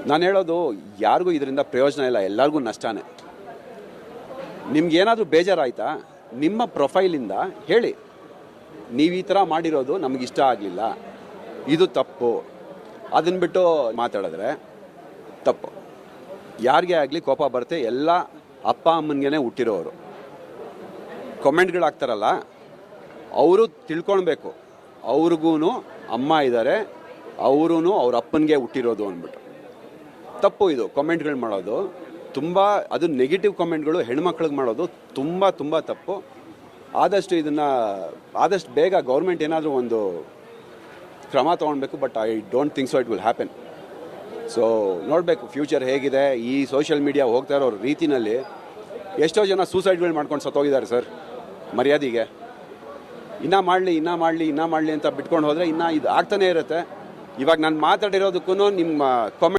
ನಾನು ಹೇಳೋದು ಯಾರಿಗೂ ಇದರಿಂದ ಪ್ರಯೋಜನ ಇಲ್ಲ, ಎಲ್ಲರಿಗೂ ನಷ್ಟನೇ. ನಿಮ್ಗೇನಾದರೂ ಬೇಜಾರಾಯ್ತಾ ನಿಮ್ಮ ಪ್ರೊಫೈಲಿಂದ ಹೇಳಿ, ನೀವು ಈ ಥರ ಮಾಡಿರೋದು ನಮಗಿಷ್ಟ ಆಗಲಿಲ್ಲ, ಇದು ತಪ್ಪು. ಅದನ್ನು ಬಿಟ್ಟು ಮಾತಾಡಿದ್ರೆ ತಪ್ಪು. ಯಾರಿಗೆ ಆಗಲಿ ಕೋಪ ಬರುತ್ತೆ, ಎಲ್ಲ ಅಪ್ಪ ಅಮ್ಮನಿಗೆ ಹುಟ್ಟಿರೋರು. ಕಮೆಂಟ್ಗಳಾಗ್ತಾರಲ್ಲ, ಅವರು ತಿಳ್ಕೊಳ್ಬೇಕು ಅವ್ರಿಗೂ ಅಮ್ಮ ಇದ್ದಾರೆ, ಅವರೂ ಅವ್ರ ಅಪ್ಪನಿಗೆ ಹುಟ್ಟಿರೋದು ಅಂದ್ಬಿಟ್ಟು. ತಪ್ಪು ಇದು ಕಮೆಂಟ್ಗಳು ಮಾಡೋದು ತುಂಬ. ಅದು ನೆಗೆಟಿವ್ ಕಮೆಂಟ್ಗಳು ಹೆಣ್ಮಕ್ಳಿಗೆ ಮಾಡೋದು ತುಂಬ ತುಂಬ ತಪ್ಪು. ಆದಷ್ಟು ಇದನ್ನು ಆದಷ್ಟು ಬೇಗ ಗೌರ್ಮೆಂಟ್ ಏನಾದರೂ ಒಂದು ಕ್ರಮ ತೊಗೊಳ್ಬೇಕು. But I don't think so it will happen. So ನೋಡಬೇಕು ಫ್ಯೂಚರ್ ಹೇಗಿದೆ. ಈ ಸೋಷಿಯಲ್ ಮೀಡಿಯಾ ಹೋಗ್ತಾ ಇರೋ ರೀತಿನಲ್ಲಿ ಎಷ್ಟೋ ಜನ ಸೂಸೈಡ್ಗಳು ಮಾಡ್ಕೊಂಡು ಸತ್ತೋಗಿದ್ದಾರೆ ಸರ್. ಮರ್ಯಾದೆಗೆ ಇನ್ನೂ ಮಾಡಲಿ ಅಂತ ಬಿಟ್ಕೊಂಡು ಹೋದರೆ ಇನ್ನೂ ಇದು ಆಗ್ತಾನೇ ಇರುತ್ತೆ. ಇವಾಗ ನಾನು ಮಾತಾಡಿರೋದಕ್ಕೂ ನಿಮ್ಮ ಕಾಮೆಂಟ್